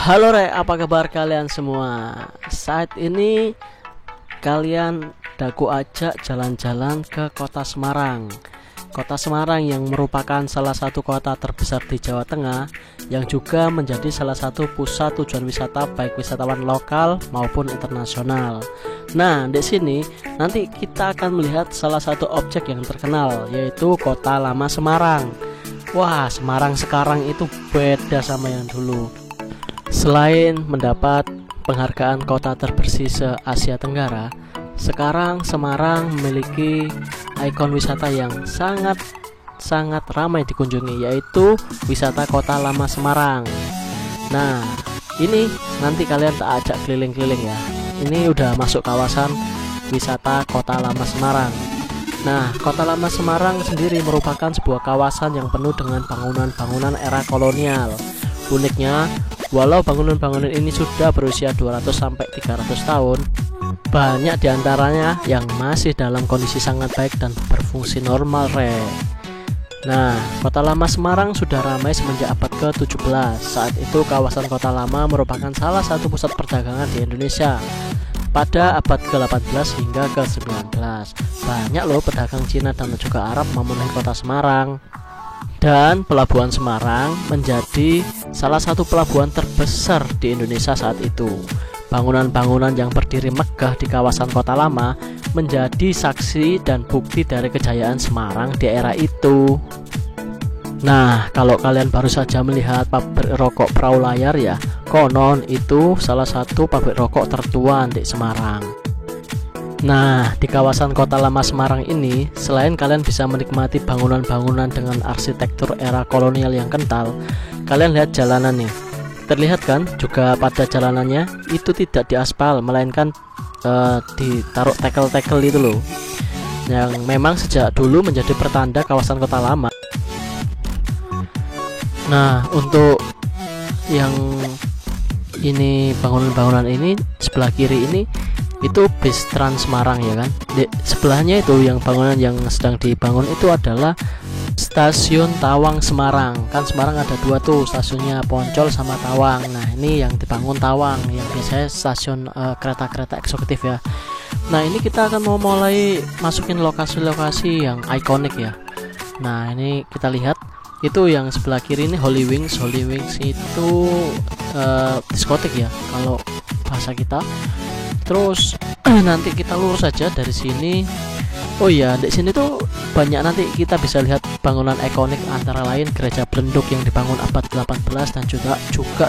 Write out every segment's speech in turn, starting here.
Halo Re, apa kabar kalian semua? Saat ini kalian daku ajak jalan-jalan ke kota Semarang. Kota Semarang yang merupakan salah satu kota terbesar di Jawa Tengah, yang juga menjadi salah satu pusat tujuan wisata baik wisatawan lokal maupun internasional. Nah, di sini nanti kita akan melihat salah satu objek yang terkenal, yaitu Kota Lama Semarang. Wah, Semarang sekarang itu beda sama yang dulu. Selain mendapat penghargaan kota terbersih se-Asia Tenggara, sekarang Semarang memiliki ikon wisata yang sangat ramai dikunjungi, yaitu wisata Kota Lama Semarang. Nah, ini nanti kalian tak ajak keliling-keliling ya. Ini udah masuk kawasan wisata Kota Lama Semarang. Nah, Kota Lama Semarang sendiri merupakan sebuah kawasan yang penuh dengan bangunan-bangunan era kolonial. Uniknya, walau bangunan-bangunan ini sudah berusia 200-300 tahun, banyak diantaranya yang masih dalam kondisi sangat baik dan berfungsi normal, Re. Nah, Kota Lama Semarang sudah ramai semenjak abad ke-17. Saat itu kawasan Kota Lama merupakan salah satu pusat perdagangan di Indonesia. Pada abad ke-18 hingga ke-19, banyak loh pedagang Cina dan juga Arab memenuhi kota Semarang. Dan pelabuhan Semarang menjadi salah satu pelabuhan terbesar di Indonesia saat itu. Bangunan-bangunan yang berdiri megah di kawasan Kota Lama menjadi saksi dan bukti dari kejayaan Semarang di era itu. Nah, kalau kalian baru saja melihat pabrik rokok Perahu Layar ya, konon itu salah satu pabrik rokok tertua di Semarang. Nah, di kawasan Kota Lama Semarang ini, selain kalian bisa menikmati bangunan-bangunan dengan arsitektur era kolonial yang kental, kalian lihat jalanan nih. Terlihat kan, juga pada jalanannya itu tidak diaspal, melainkan ditaruh tekel-tekel itu loh, yang memang sejak dulu menjadi pertanda kawasan Kota Lama. Nah, untuk yang ini bangunan-bangunan ini sebelah kiri ini itu bis Trans Semarang ya kan. Di sebelahnya itu yang bangunan yang sedang dibangun itu adalah stasiun Tawang Semarang. Kan Semarang ada dua tuh, stasiunnya Poncol sama Tawang. Nah, ini yang dibangun Tawang, yang biasanya stasiun kereta-kereta eksekutif ya. Nah, ini kita akan mau mulai masukin lokasi-lokasi yang ikonik ya. Nah, ini kita lihat itu yang sebelah kiri ini Holy Wings. Holy Wings itu diskotik ya kalau bahasa kita. Terus nanti kita lurus saja dari sini. Oh iya, di sini tuh banyak, nanti kita bisa lihat bangunan ikonik antara lain Gereja Blenduk yang dibangun abad 18 dan juga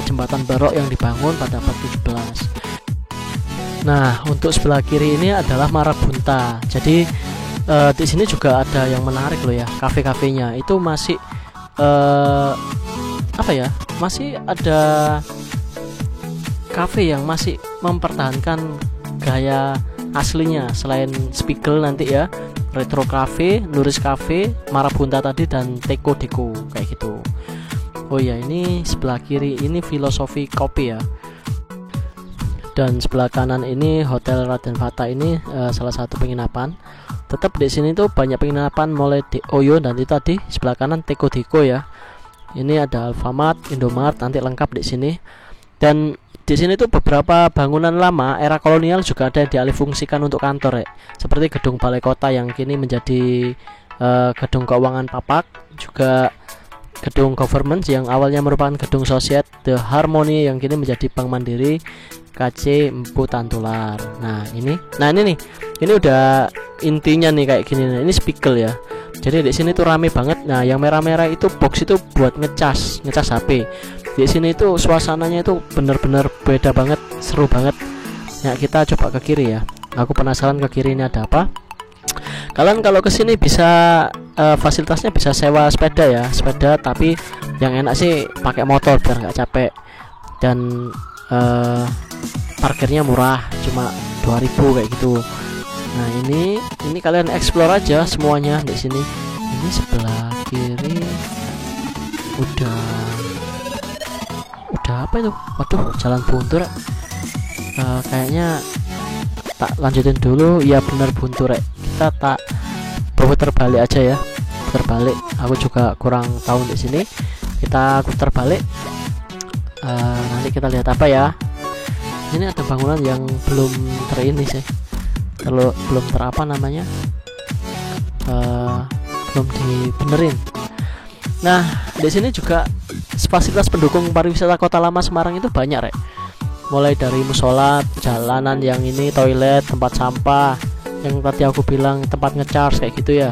Jembatan Barok yang dibangun pada abad 17. Nah, untuk sebelah kiri ini adalah Marabunta. Jadi di sini juga ada yang menarik loh ya, kafe-kafenya itu masih masih ada kafe yang masih mempertahankan gaya aslinya. Selain Spiegel nanti ya, Retro Cafe, Nuris Cafe, Marabunta tadi, dan Teko Deko kayak gitu. Oh ya, ini sebelah kiri ini Filosofi Kopi ya. Dan sebelah kanan ini Hotel Raden Fata, ini salah satu penginapan. Tetap di sini tuh banyak penginapan mulai di Oyo, dan itu tadi sebelah kanan Teko Deko ya. Ini ada Alfamart, Indomart, nanti lengkap di sini. Dan di sini tuh beberapa bangunan lama era kolonial juga ada yang dialihfungsikan untuk kantor ya. Seperti gedung Balai Kota yang kini menjadi gedung keuangan Papak, juga gedung government yang awalnya merupakan gedung Societe The Harmony yang kini menjadi Bank Mandiri KC Empu Tantular. Nah ini nih, ini udah intinya nih kayak gini nih. Ini Spiegel ya. Jadi di sini tuh rame banget. Nah, yang merah-merah itu box itu buat ngecas HP. Di sini itu suasananya itu bener-bener beda banget, seru banget. Nah, kita coba ke kiri ya. Aku penasaran ke kiri ini ada apa. Kalian kalau ke sini bisa fasilitasnya bisa sewa sepeda ya, sepeda, tapi yang enak sih pakai motor biar nggak capek. Dan parkirnya murah, cuma 2.000 kayak gitu. Nah, ini kalian explore aja semuanya di sini. Ini sebelah kiri udah apa itu? Waduh, jalan buntu rek. Kayaknya tak lanjutin dulu. Ya bener buntu rek. Kita tak putar balik aja ya. Putar balik. Aku juga kurang tahu di sini. Kita putar balik. Nanti kita lihat apa ya. Ini ada bangunan yang belum terini sih, belum terapa namanya, belum dibenerin. Nah, di sini juga fasilitas pendukung pariwisata Kota Lama Semarang itu banyak, Rek. Mulai dari musola, jalanan yang ini, toilet, tempat sampah, yang tadi aku bilang tempat ngecharge kayak gitu ya,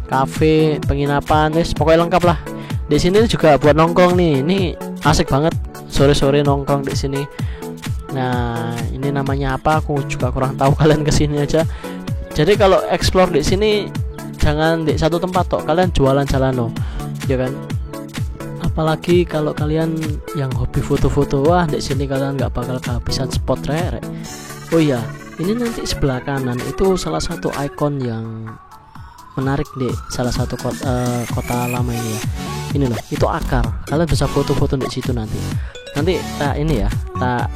kafe, penginapan, pokoknya lengkap lah. Di sini juga buat nongkrong nih, ini asik banget sore-sore nongkrong di sini. Nah, ini namanya apa? Aku juga kurang tahu, kalian kesini aja. Jadi kalau explore di sini jangan di satu tempat tok, kalian jualan-jalan loh, ya kan? Apalagi kalau kalian yang hobi foto-foto, wah di sini kalian nggak bakal kehabisan spot, Rek. Oh iya, ini nanti sebelah kanan itu salah satu ikon yang menarik di salah satu kota lama ini ya. Ini loh, itu akar. Kalian bisa foto-foto di situ nanti. Nanti ini ya, tak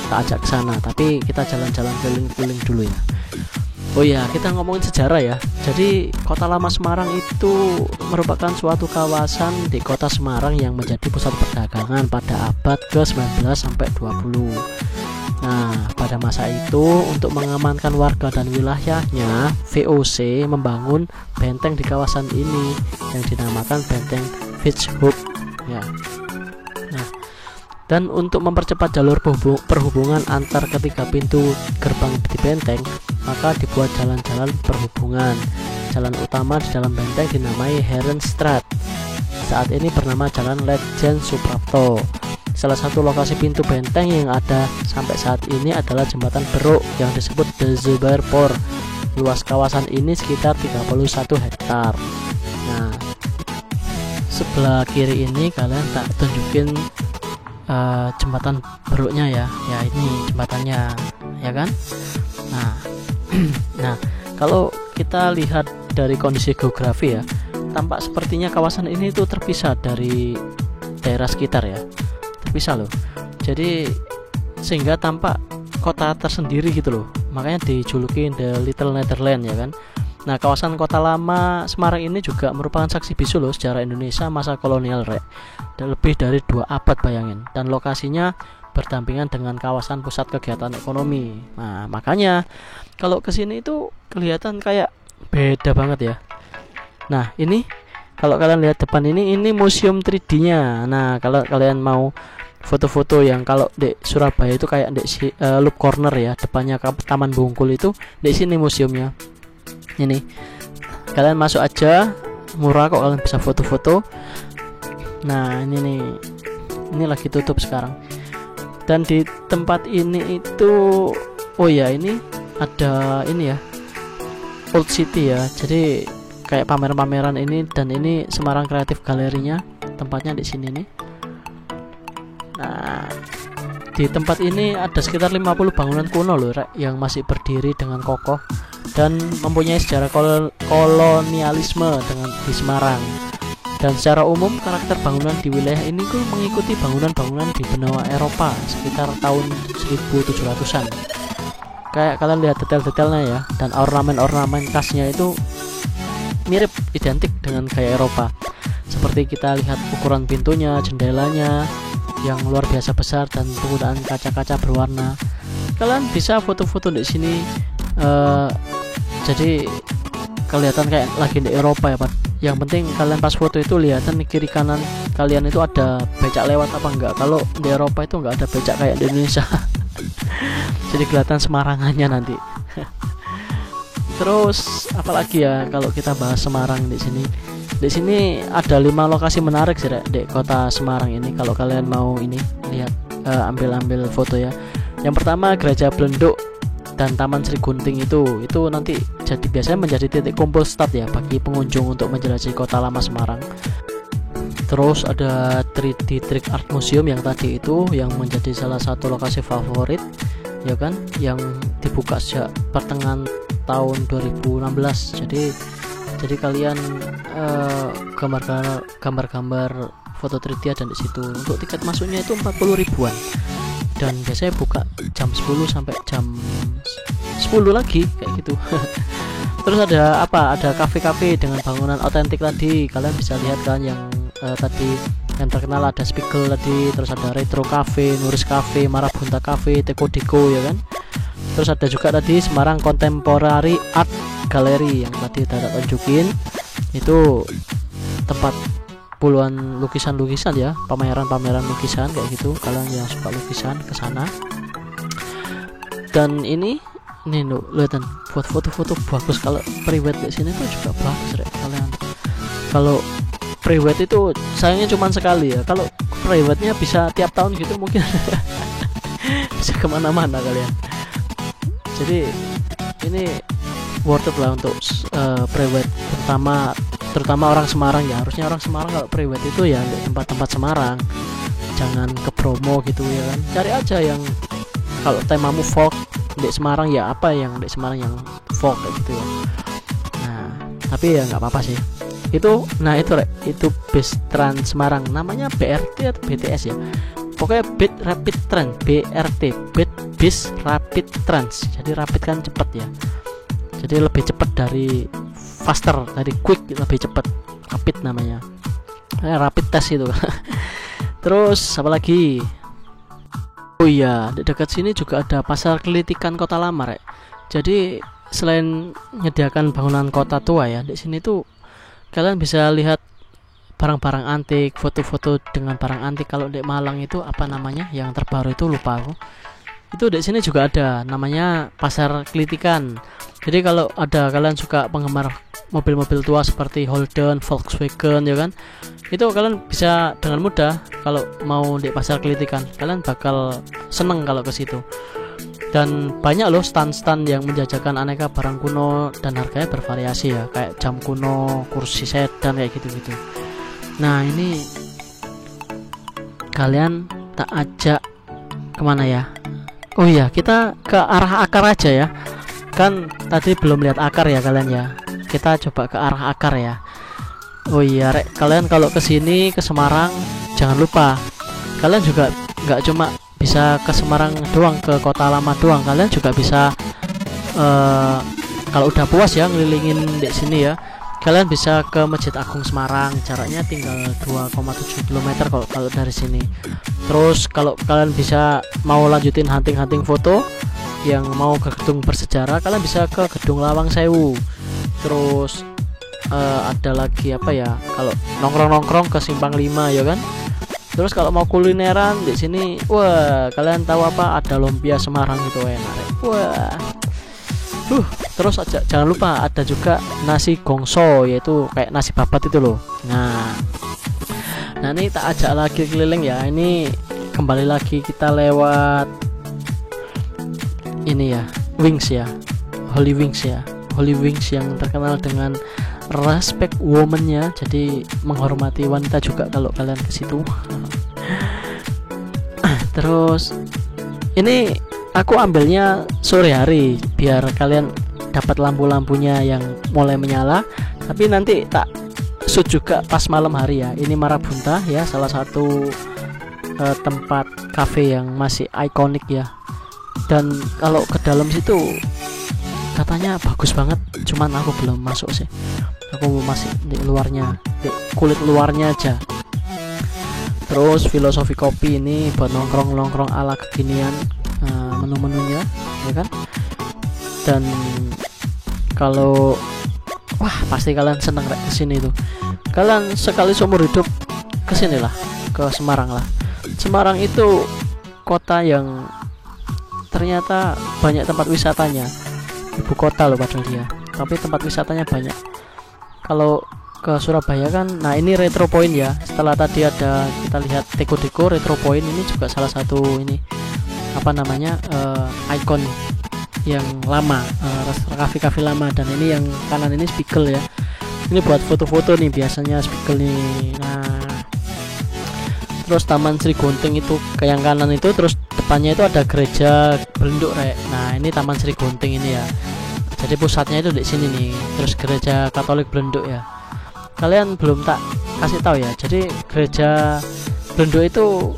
ajak ke sana, tapi kita jalan-jalan keliling-keliling dulu ya. Oh ya, kita ngomongin sejarah ya. Jadi Kota Lama Semarang itu merupakan suatu kawasan di Kota Semarang yang menjadi pusat perdagangan pada abad ke-19 sampai 20. Nah, pada masa itu untuk mengamankan warga dan wilayahnya, VOC membangun benteng di kawasan ini yang dinamakan Benteng Fitzhugh ya. Nah, dan untuk mempercepat jalur perhubungan antar ketiga pintu gerbang di benteng, maka dibuat jalan-jalan perhubungan. Jalan utama di dalam benteng dinamai Herenstraat. Saat ini bernama Jalan Letjen Suprapto. Salah satu lokasi pintu benteng yang ada sampai saat ini adalah Jembatan Beruk yang disebut De Zuiderpoort. Luas kawasan ini sekitar 31 hektar. Nah, sebelah kiri ini kalian tak tunjukin jembatan Beruknya ya. Ya, ini jembatannya ya kan. Nah, kalau kita lihat dari kondisi geografi ya, tampak sepertinya kawasan ini tuh terpisah dari daerah sekitar ya, terpisah loh. Jadi sehingga tampak kota tersendiri gitu loh. Makanya dijuluki The Little Netherlands ya kan. Nah, kawasan Kota Lama Semarang ini juga merupakan saksi bisu loh sejarah Indonesia masa kolonial, Rek. Dan lebih dari 2 abad bayangin. Dan lokasinya berdampingan dengan kawasan pusat kegiatan ekonomi. Nah, makanya kalau kesini itu kelihatan kayak beda banget ya. Nah, ini kalau kalian lihat depan ini museum 3D-nya. Nah, kalau kalian mau foto-foto yang kalau di Surabaya itu kayak di Loop Corner ya, depannya Taman Bungkul itu, di sini museumnya. Ini kalian masuk aja, murah kok, kalian bisa foto-foto. Nah, ini lagi tutup sekarang. Dan di tempat ini itu, oh ya, ini ada ini ya, Old City ya. Jadi kayak pamer-pameran ini, dan ini Semarang Creative Gallery-nya, tempatnya di sini nih. Nah, di tempat ini ada sekitar 50 bangunan kuno loh, Rek, yang masih berdiri dengan kokoh dan mempunyai sejarah kolonialisme di Semarang. Dan secara umum karakter bangunan di wilayah ini tuh mengikuti bangunan-bangunan di benua Eropa sekitar tahun 1700-an. Kayak kalian lihat detail-detailnya ya, dan ornamen-ornamen khasnya itu mirip identik dengan gaya Eropa. Seperti kita lihat ukuran pintunya, jendelanya yang luar biasa besar, dan penggunaan kaca-kaca berwarna. Kalian bisa foto-foto di sini, jadi kelihatan kayak lagi di Eropa ya, Pak. Yang penting kalian pas foto itu lihatan kiri kanan kalian itu ada becak lewat apa enggak. Kalau di Eropa itu enggak ada becak kayak di Indonesia. Jadi kelihatan Semarangannya nanti. Terus apalagi ya kalau kita bahas Semarang di sini. Di sini ada 5 lokasi menarik sih, Rek, di kota Semarang ini. Kalau kalian mau ini lihat, ambil foto ya. Yang pertama Gereja Blenduk dan Taman Sri Gunting itu nanti jadi biasanya menjadi titik kumpul start ya bagi pengunjung untuk menjelajahi Kota Lama Semarang. Terus ada 3D Trick Art Museum yang tadi itu, yang menjadi salah satu lokasi favorit ya kan, yang dibuka sejak pertengahan tahun 2016. Jadi kalian gambar-gambar foto 3D ada di situ. Untuk tiket masuknya itu 40 ribuan. Dan biasanya buka jam 10 sampai jam 10 lagi kayak gitu. Terus ada kafe-kafe dengan bangunan otentik tadi. Kalian bisa lihat kan yang tadi Yang terkenal ada Spiegel tadi, terus ada Retro Cafe, Nuris Cafe, Marabunta Cafe, Teko Deko ya kan. Terus ada juga tadi Semarang Contemporary Art Gallery yang tadi tak tunjukin. Itu tempat puluhan lukisan-lukisan ya, pameran-pameran lukisan kayak gitu. Kalian yang suka lukisan ke sana. Dan ini lihat buat foto-foto bagus. Kalau private di sini tuh juga bagus rek. Kalian kalau private itu sayangnya cuma sekali ya. Kalau private-nya bisa tiap tahun gitu mungkin bisa kemana-mana kalian. Jadi ini worth it lah untuk private, terutama orang Semarang ya. Harusnya orang Semarang kalau private itu ya di tempat-tempat Semarang, jangan ke promo gitu ya kan. Cari aja yang kalau temamu folk di Semarang ya, apa yang di Semarang yang folk kayak gitu ya. Nah tapi ya nggak apa-apa sih itu. Nah itu itu bis Trans Semarang, namanya BRT atau BTS ya, pokoknya Bit Rapid Trans, BRT, Bit Bis Rapid Trans. Jadi rapid kan cepet ya, jadi lebih cepet dari faster, dari quick, lebih cepet, rapid namanya, rapid test itu. Terus apa lagi? Oh iya, di dekat sini juga ada pasar kelitikan Kota Lama rek. Jadi selain menyediakan bangunan kota tua ya, di sini tuh kalian bisa lihat barang-barang antik, foto-foto dengan barang antik. Kalau di Malang itu apa namanya yang terbaru itu lupa aku. Itu di sini juga ada, namanya pasar kelitikan. Jadi kalau ada kalian suka penggemar mobil-mobil tua seperti Holden, Volkswagen ya kan, itu kalian bisa dengan mudah kalau mau di pasar kelitikan, kalian bakal seneng kalau ke situ. Dan banyak loh stand-stand yang menjajakan aneka barang kuno dan harganya bervariasi ya, kayak jam kuno, kursi sedan kayak gitu-gitu. Nah ini kalian tak ajak kemana ya? Oh iya, kita ke arah akar aja ya. Kan tadi belum lihat akar ya kalian ya. Kita coba ke arah akar ya. Oh iya rek, kalian kalau kesini ke Semarang jangan lupa, kalian juga nggak cuma bisa ke Semarang doang, ke Kota Lama doang. Kalian juga bisa kalau udah puas ya ngelilingin di sini ya, kalian bisa ke Masjid Agung Semarang. Jaraknya tinggal 2,7 km kalau dari sini. Terus kalau kalian bisa mau lanjutin hunting foto yang mau ke gedung bersejarah, kalian bisa ke Gedung Lawang Sewu. Terus ada lagi apa ya, kalau nongkrong ke Simpang 5 ya kan. Terus kalau mau kulineran di sini, wah kalian tahu apa, ada lumpia Semarang itu enak. Wah. Terus jangan lupa ada juga nasi gongso, yaitu kayak nasi babat itu loh. Nah ini tak ajak lagi keliling ya. Ini kembali lagi kita lewat ini ya, Wings ya, Holy Wings ya. Holy Wings yang terkenal dengan respect woman-nya, jadi menghormati wanita juga kalau kalian ke situ. Terus ini aku ambilnya sore hari biar kalian dapat lampu-lampunya yang mulai menyala, tapi nanti tak shoot juga pas malam hari ya. Ini Marabunta ya, salah satu tempat cafe yang masih ikonik ya. Dan kalau ke dalam situ katanya bagus banget, cuman aku belum masuk sih. Aku masih di luarnya, di kulit luarnya aja. Terus filosofi kopi ini buat nongkrong ala kekinian, menu-menunya ya kan. Dan kalau pasti kalian seneng kesini tuh. Kalian sekali seumur hidup kesinilah, ke Semarang lah. Semarang itu kota yang ternyata banyak tempat wisatanya. Ibu kota loh padahal dia, tapi tempat wisatanya banyak. Kalau ke Surabaya kan, nah ini Retro Point ya. Setelah tadi ada kita lihat Teko Deko, Retro Point ini juga salah satu ini apa namanya ikon yang lama, kafe-kafe lama. Dan ini yang kanan ini Spiegel ya. Ini buat foto-foto nih biasanya Spiegel nih. Nah terus Taman Sri Gunting itu ke yang kanan itu, terus depannya itu ada gereja Belenduk rek. Nah ini Taman Sri Gunting ini ya, jadi pusatnya itu di sini nih. Terus gereja Katolik Belenduk ya, kalian belum tak kasih tahu ya. Jadi gereja Belenduk itu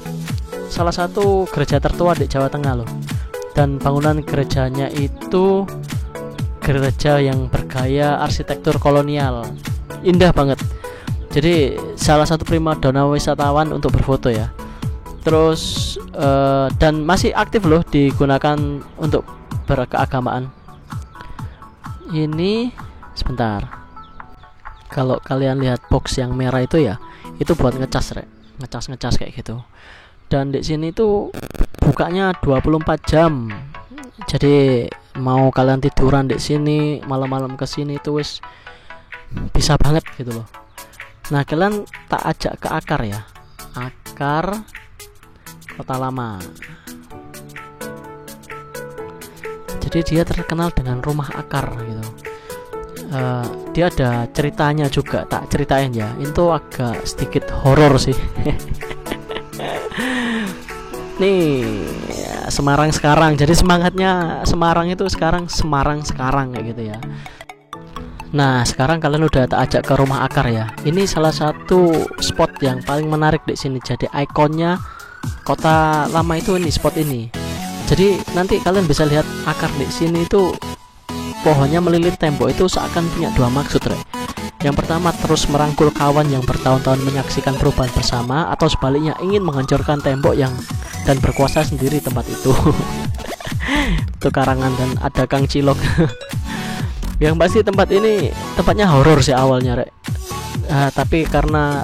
salah satu gereja tertua di Jawa Tengah loh. Dan bangunan gerejanya itu gereja yang bergaya arsitektur kolonial, indah banget. Jadi salah satu primadona wisatawan untuk berfoto ya. Terus dan masih aktif loh, digunakan untuk berkeagamaan. Ini sebentar. Kalau kalian lihat box yang merah itu ya, itu buat ngecas rek. Ngecas kayak gitu. Dan di sini tuh bukanya 24 jam. Jadi mau kalian tiduran di sini, malam-malam ke sini tuh wis bisa banget gitu loh. Nah, kalian tak ajak ke Akar ya. Akar Kota Lama. Jadi dia terkenal dengan rumah akar gitu. Dia ada ceritanya juga, tak ceritain ya. Itu agak sedikit horor sih. Nih Semarang sekarang. Jadi semangatnya Semarang itu sekarang Semarang sekarang kayak gitu ya. Nah, sekarang kalian udah tak ajak ke rumah akar ya. Ini salah satu spot yang paling menarik di sini. Jadi ikonnya Kota Lama itu ini, spot ini. Jadi nanti kalian bisa lihat akar di sini itu pohonnya melilit tembok, itu seakan punya dua maksud, Rek. Yang pertama, terus merangkul kawan yang bertahun-tahun menyaksikan perubahan bersama, atau sebaliknya ingin menghancurkan tembok yang dan berkuasa sendiri tempat itu. Itu karangan dan ada Kang Cilok. Yang pasti tempat ini tempatnya horor sih awalnya, Rek. Tapi karena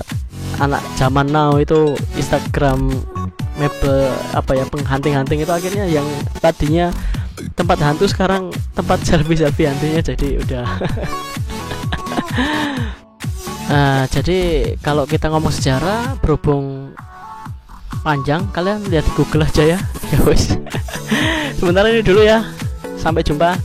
anak zaman now itu Instagram mebel apa ya, penghunting-hunting itu, akhirnya yang tadinya tempat hantu sekarang tempat selfie hantunya, jadi udah. Jadi kalau kita ngomong sejarah berhubung panjang, kalian lihat di Google aja ya. Ya wes. Sebentar ini dulu ya. Sampai jumpa.